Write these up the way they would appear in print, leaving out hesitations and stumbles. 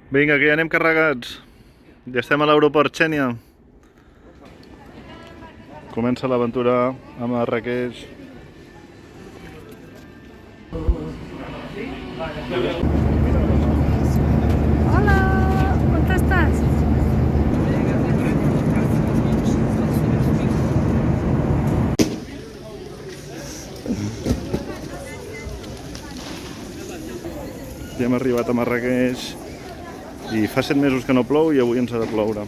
Vinga, que ja anem carregats. Ja estem a l'aeroport Xènia. Comença l'aventura a Marràqueix. Hola, on estàs? Ja hem arribat a Marràqueix i fa 7 mesos que no plou i avui ens ha de ploure.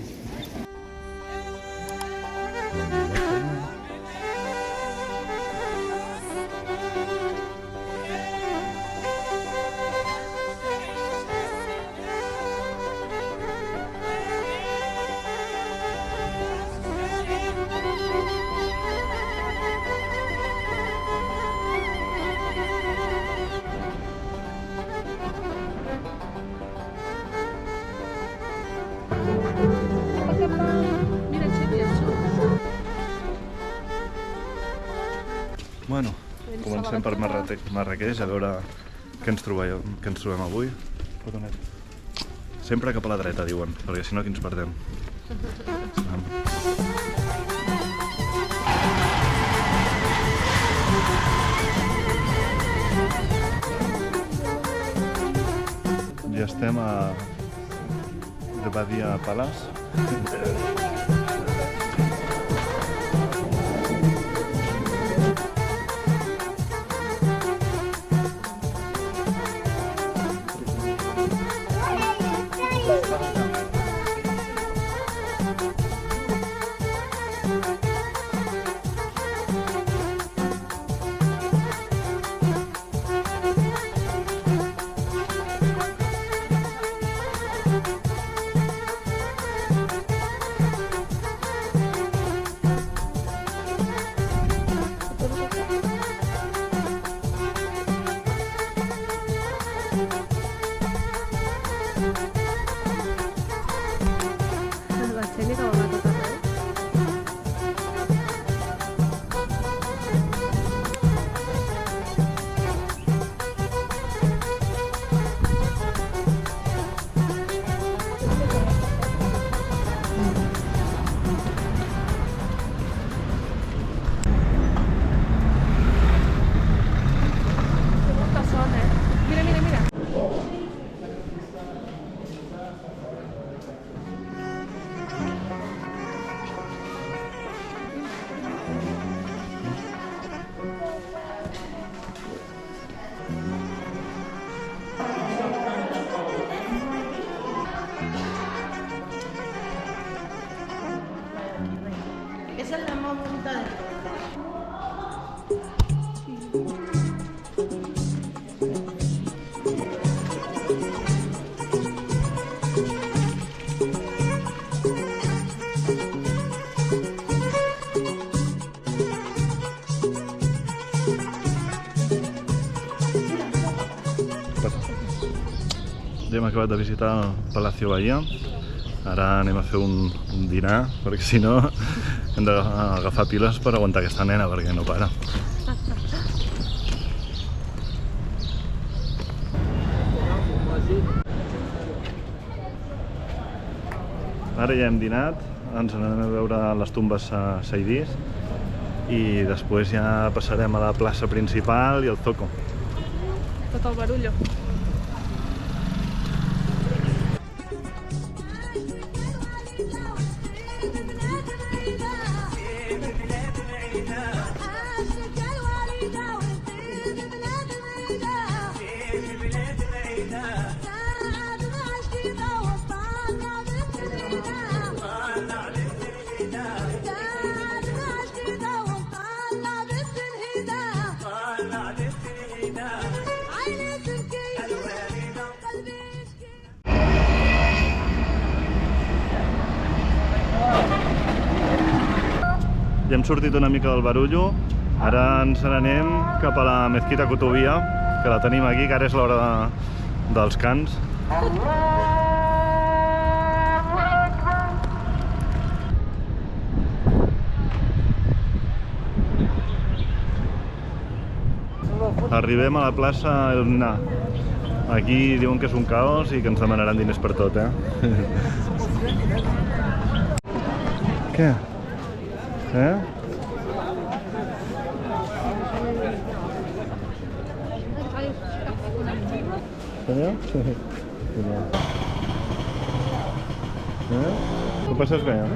Bueno, comencem per Marràqueix a veure què ens trobem avui. Sempre cap a la dreta, diuen, perquè si no aquí ens perdem. Ja estem a Badia Palace. Esa es la más bonita de todas. Ja hem acabat de visitar el Palacio Bahia. Ara anem a fer un dinar, perquè si no hem d'agafar piles per aguantar aquesta nena, perquè no para. Ara ja hem dinat, ens anem a veure les tombes saidís i després ja passarem a la plaça principal i al Zoco. Tot el barullo. Ja hem sortit una mica del barullo, ara ens n'anem cap a la Mezquita Kutubia, que la tenim aquí, que ara és l'hora dels cants. Arribem a la plaça El Na. Aquí diuen que és un caos i que ens demanaran diners per tot, eh? Què? Eh? Senyor? Ho passes bé, eh?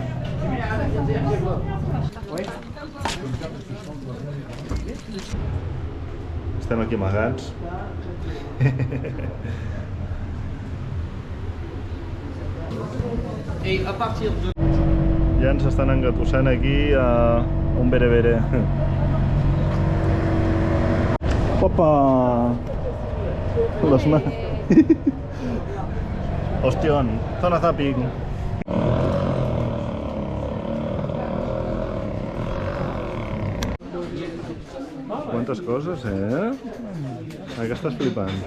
Estem aquí amagats. Ja ens estan engatussant aquí a un bere-bere. Opa! Les mans. Ostion, zona zapping. Quantes coses, eh? Què estàs flipant?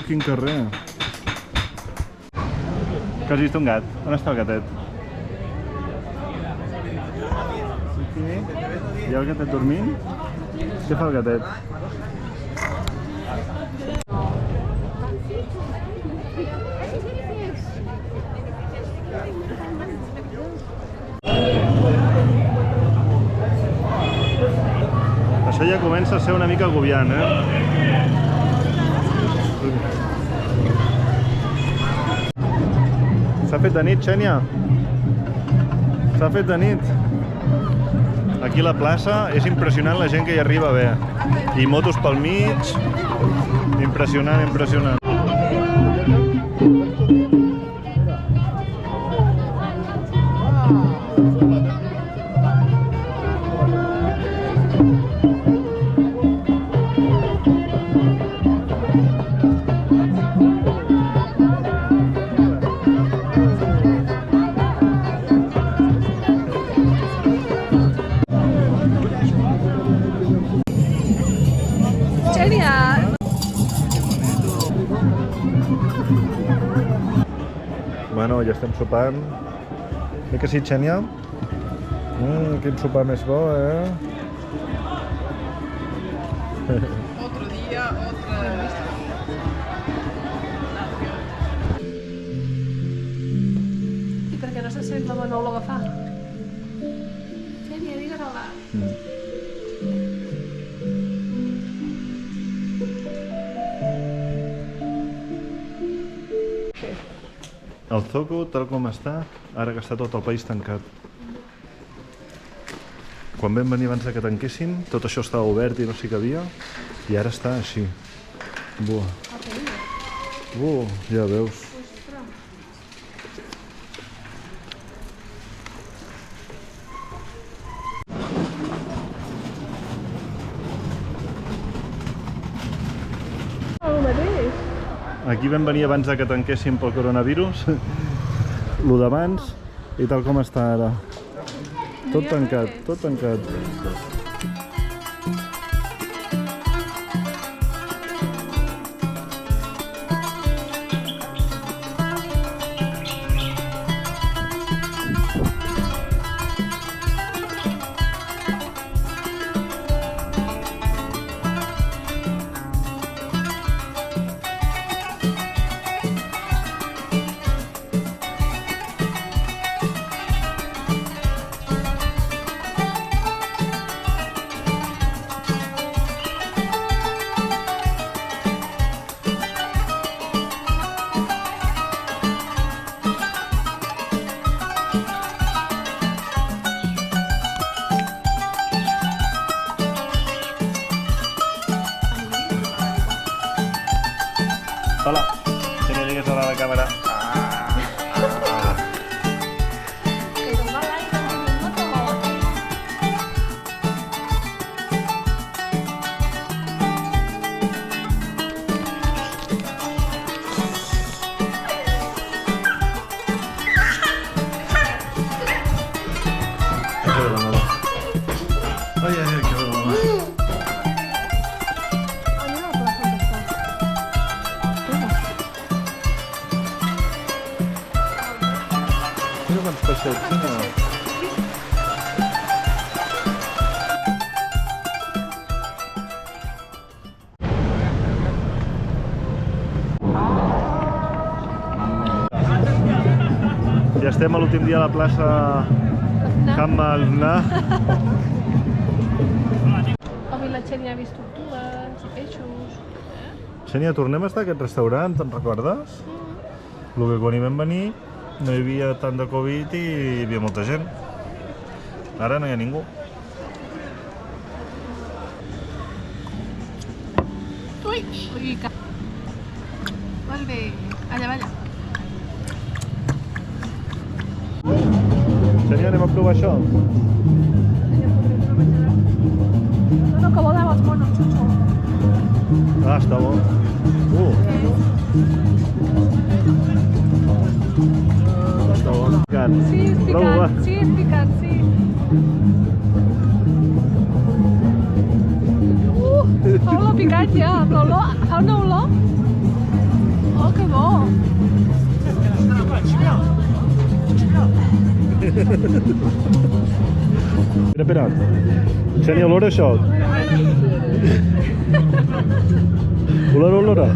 Quin carrer! Que has vist un gat? On està el gatet? Aquí? Hi ha el gatet dormint? Què fa el gatet? Això ja comença a ser una mica agobiant, eh? S'ha fet de nit, Xènia? S'ha fet de nit. Aquí a la plaça és impressionant la gent que hi arriba a veure. I motos pel mig. Impressionant, impressionant. Bueno, ja estem sopant. Que sí, Xènia? Quin sopar més bo, eh? Otro día, otra... I per què no se sent la Manolo agafar? Xènia, digue-la. El Zoco, tal com està, ara que està tot el país tancat. Quan vam venir abans que tanquessin, tot això estava obert i no s'hi cabia, i ara està així. Buah. Ja veus. Aquí vam venir abans que tanquéssim pel coronavirus, lo d'abans i tal com està ara. Tot tancat, tot tancat. Hola, si no llegues a la cámara. Ay, ay, ay, qué broma. Mira quants peixets, no? Ja estem a l'últim dia a la plaça Hamalna. Avui la Xènia ha vist tortugues i peixos. Xènia, tornem a estar a aquest restaurant, te'n recordes? El que quan hi vam venir no hi havia tant de Covid i hi havia molta gent. Ara no hi ha ningú. Ui, que... Molt bé. Allà, allà. Xènia, anem a provar això? No, que volava els monos, xutxo. Ah, està bo. Està bo. Picant. Sí, és Prova, va. picant, sí, és picant, sí. Fa olor picant ja, però olor, fa una olor. Oh, que bo. Espera. Xènia, olora això. Olora.